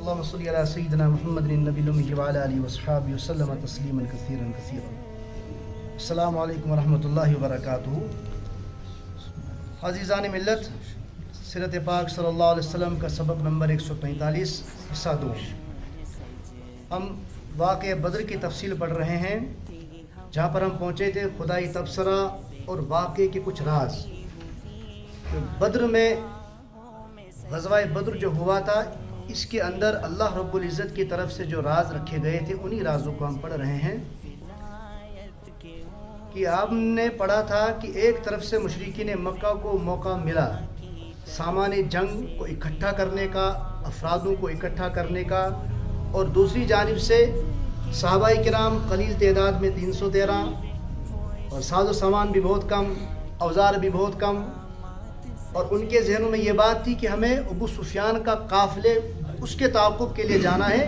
اللهم صل على سيدنا محمد النبي الأمي وعلى آله وصحبه وسلم تسليما كثيرا كثيرا. السلام علیکم ورحمۃ اللہ وبرکاتہ. عزیزان ملت، سیرت پاک صلی اللہ علیہ وسلم کا سبق نمبر 145 حصہ 2. ہم واقعہ بدر کی تفصیل پڑھ رہے ہیں، جہاں پر ہم پہنچے تھے خدائی تبصرہ اور واقعے کے کچھ راز. بدر میں غزوہ بدر جو ہوا تھا، اس کے اندر اللہ رب العزت کی طرف سے جو راز رکھے گئے تھے، انہی رازوں کو ہم پڑھ رہے ہیں. کہ آپ نے پڑھا تھا کہ ایک طرف سے مشرکین مکہ کو موقع ملا سامان جنگ کو اکٹھا کرنے کا، افرادوں کو اکٹھا کرنے کا، اور دوسری جانب سے صحابہ کرام قلیل تعداد میں 313 اور ساز و سامان بھی بہت کم، اوزار بھی بہت کم، اور ان کے ذہنوں میں یہ بات تھی کہ ہمیں ابو سفیان کا قافلے اس کے تعاقب کے لیے جانا ہے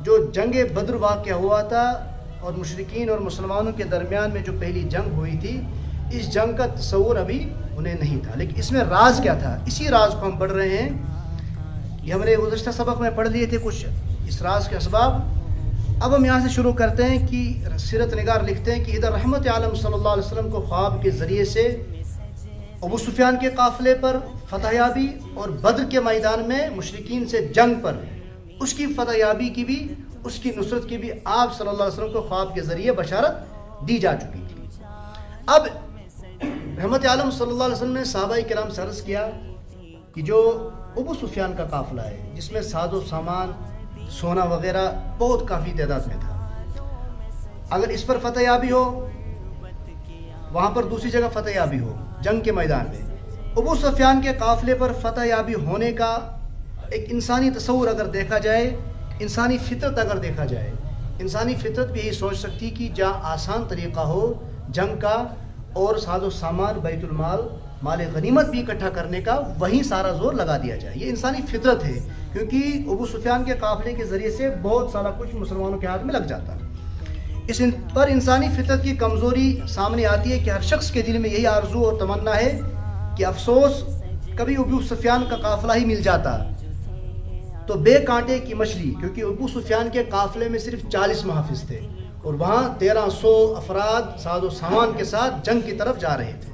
جو جنگ بدر واقع ہوا تھا اور مشرکین اور مسلمانوں کے درمیان میں جو پہلی جنگ ہوئی تھی. اس جنگ کا تصور ابھی انہیں نہیں تھا، لیکن اس میں راز کیا تھا، اسی راز کو ہم پڑھ رہے ہیں. یہ ہم نے گزشتہ سبق میں پڑھ لیے تھے کچھ اس راز کے اسباب. اب ہم یہاں سے شروع کرتے ہیں کہ سیرت نگار لکھتے ہیں کہ ادھر رحمت عالم صلی اللہ علیہ وسلم کو خواب کے ذریعے سے ابو سفیان کے قافلے پر فتح یابی اور بدر کے میدان میں مشرکین سے جنگ پر اس کی فتح یابی کی بھی، اس کی نصرت کی بھی آپ صلی اللہ علیہ وسلم کو خواب کے ذریعے بشارت دی جا چکی تھی. اب رحمت عالم صلی اللہ علیہ وسلم نے صحابہ کرام سے عرض کیا کہ جو ابو سفیان کا قافلہ ہے، جس میں ساز و سامان، سونا وغیرہ بہت کافی تعداد میں تھا، اگر اس پر فتح یابی ہو، وہاں پر دوسری جگہ فتح یابی ہو جنگ کے میدان میں، ابو سفیان کے قافلے پر فتح یابی ہونے کا ایک انسانی تصور اگر دیکھا جائے، انسانی فطرت اگر دیکھا جائے، انسانی فطرت بھی یہی سوچ سکتی کہ جہاں آسان طریقہ ہو جنگ کا اور ساز و سامان، بیت المال، مال غنیمت بھی اکٹھا کرنے کا، وہیں سارا زور لگا دیا جائے. یہ انسانی فطرت ہے، کیونکہ ابو سفیان کے قافلے کے ذریعے سے بہت سارا کچھ مسلمانوں کے ہاتھ میں لگ جاتا ہے. اس پر انسانی فطرت کی کمزوری سامنے آتی ہے کہ ہر شخص کے دل میں یہی آرزو اور تمنا ہے کہ افسوس کبھی ابو سفیان کا قافلہ ہی مل جاتا تو بے کانٹے کی مچھلی، کیونکہ ابو سفیان کے قافلے میں صرف 40 محافظ تھے اور وہاں 1300 افراد ساز و سامان کے ساتھ جنگ کی طرف جا رہے تھے،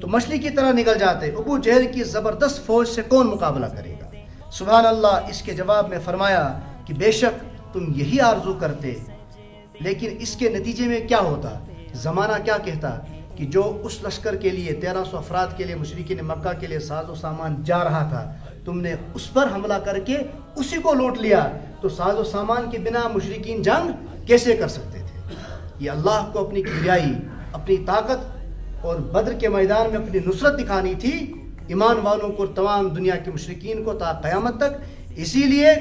تو مچھلی کی طرح نکل جاتے. ابو جہل کی زبردست فوج سے کون مقابلہ کرے گا؟ سبحان اللہ. اس کے جواب میں فرمایا کہ بے شک تم یہی آرزو کرتے، لیکن اس کے نتیجے میں کیا ہوتا؟ زمانہ کیا کہتا کہ جو اس لشکر کے لیے 1300 افراد کے لیے مشرکین مکہ کے لیے ساز و سامان جا رہا تھا، تم نے اس پر حملہ کر کے اسی کو لوٹ لیا، تو ساز و سامان کے بنا مشرکین جنگ کیسے کر سکتے تھے؟ یہ اللہ کو اپنی کبریائی، اپنی طاقت اور بدر کے میدان میں اپنی نصرت دکھانی تھی ایمان والوں کو، تمام دنیا کے مشرکین کو تا قیامت تک. اسی لیے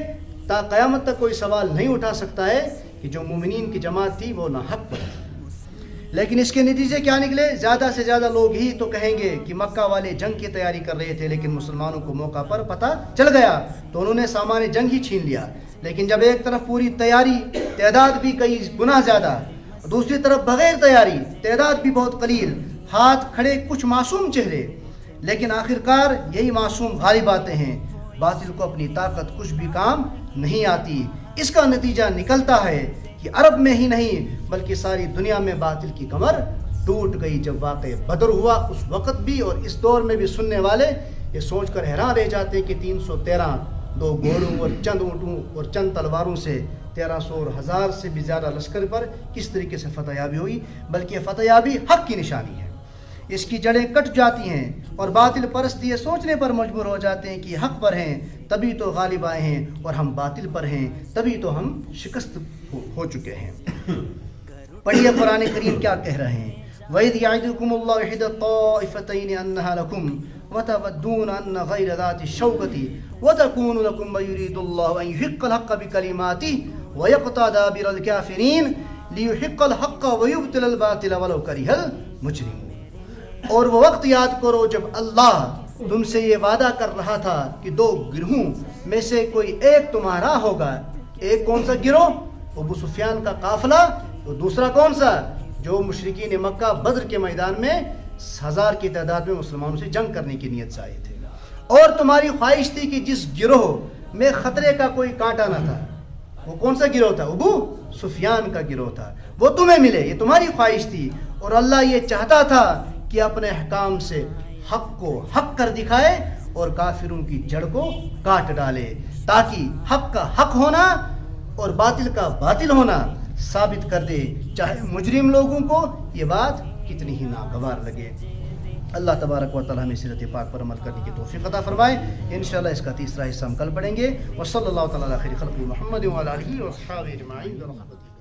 تا قیامت تک کوئی سوال نہیں اٹھا سکتا ہے کہ جو مومنین کی جماعت تھی وہ ناحق پر تھی. لیکن اس کے نتیجے کیا نکلے؟ زیادہ سے زیادہ لوگ ہی تو کہیں گے کہ مکہ والے جنگ کی تیاری کر رہے تھے، لیکن مسلمانوں کو موقع پر پتہ چل گیا تو انہوں نے سامان جنگ ہی چھین لیا. لیکن جب ایک طرف پوری تیاری، تعداد بھی کئی گنا زیادہ، دوسری طرف بغیر تیاری، تعداد بھی بہت قلیل، ہاتھ کھڑے کچھ معصوم چہرے، لیکن آخرکار یہی معصوم غالب آتے ہیں. باطل کو اپنی طاقت کچھ بھی کام نہیں آتی. اس کا نتیجہ نکلتا ہے کہ عرب میں ہی نہیں بلکہ ساری دنیا میں باطل کی کمر ٹوٹ گئی. جب واقع بدر ہوا اس وقت بھی اور اس دور میں بھی سننے والے یہ سوچ کر حیران رہ جاتے کہ 313 2 گھوڑوں اور چند اونٹوں اور چند تلواروں سے 1300 اور 1000 سے بھی زیادہ لشکر پر کس طریقے سے فتح یابی ہوئی. بلکہ فتح یابی حق کی نشانی ہے، اس کی جڑیں کٹ جاتی ہیں اور باطل پرست یہ سوچنے پر مجبور ہو جاتے ہیں کہ حق پر ہیں تبھی تو غالب آئے ہیں اور ہم باطل پر ہیں تبھی تو ہم شکست ہو چکے ہیں. پڑھیے قرآن کریم کیا کہہ رہے ہیں. وَإِذْ يَعِدُكُمُ اللَّهُ إِحْدَى الطَّائِفَتَيْنِ أَنَّهَا لَكُمْ وَتَوَدُّونَ أَنَّ غَيْرَ ذَاتِ الشَّوْكَةِ وَتَكُونُ لَكُمْ وَيُرِيدُ اللَّهُ أَن يُحِقَّ الْحَقَّ بِكَلِمَاتِهِ وَيَقْطَعَ دَابِرَ الْكَافِرِينَ لِيُحِقَّ الْحَقَّ وَيُبْطِلَ الْبَاطِلَ وَلَوْ كَرِهَ الْمُجْرِمُونَ. اور وہ وقت یاد کرو جب اللہ تم سے یہ وعدہ کر رہا تھا کہ 2 گروہوں میں سے کوئی ایک تمہارا ہوگا. ایک کون سا گروہ؟ ابو سفیان کا قافلہ. تو دوسرا کون سا؟ جو مشرکین مکہ بدر کے میدان میں 1000 کی تعداد میں مسلمانوں سے جنگ کرنے کی نیت سے آئے تھے. اور تمہاری خواہش تھی کہ جس گروہ میں خطرے کا کوئی کانٹا نہ تھا. وہ کون سا گروہ تھا؟ ابو سفیان کا گروہ تھا. وہ تمہیں ملے، یہ تمہاری خواہش تھی، اور اللہ یہ چاہتا تھا کہ اپنے احکام سے حق کو حق کر دکھائے اور کافروں کی جڑ کو کاٹ ڈالے، تاکہ حق کا حق ہونا اور باطل کا باطل ہونا ثابت کر دے، چاہے مجرم لوگوں کو یہ بات کتنی ہی ناگوار لگے. اللہ تبارک و تعالی ہمیں سیرت پاک پر عمل کرنے کی توفیق عطا فرمائے. انشاءاللہ اس کا تیسرا حصہ ہم کل پڑھیں گے. وصلی اللہ تعالی علی خیر خلق محمد وعلی آلہ وصحبہ اجمعین برحمتہ.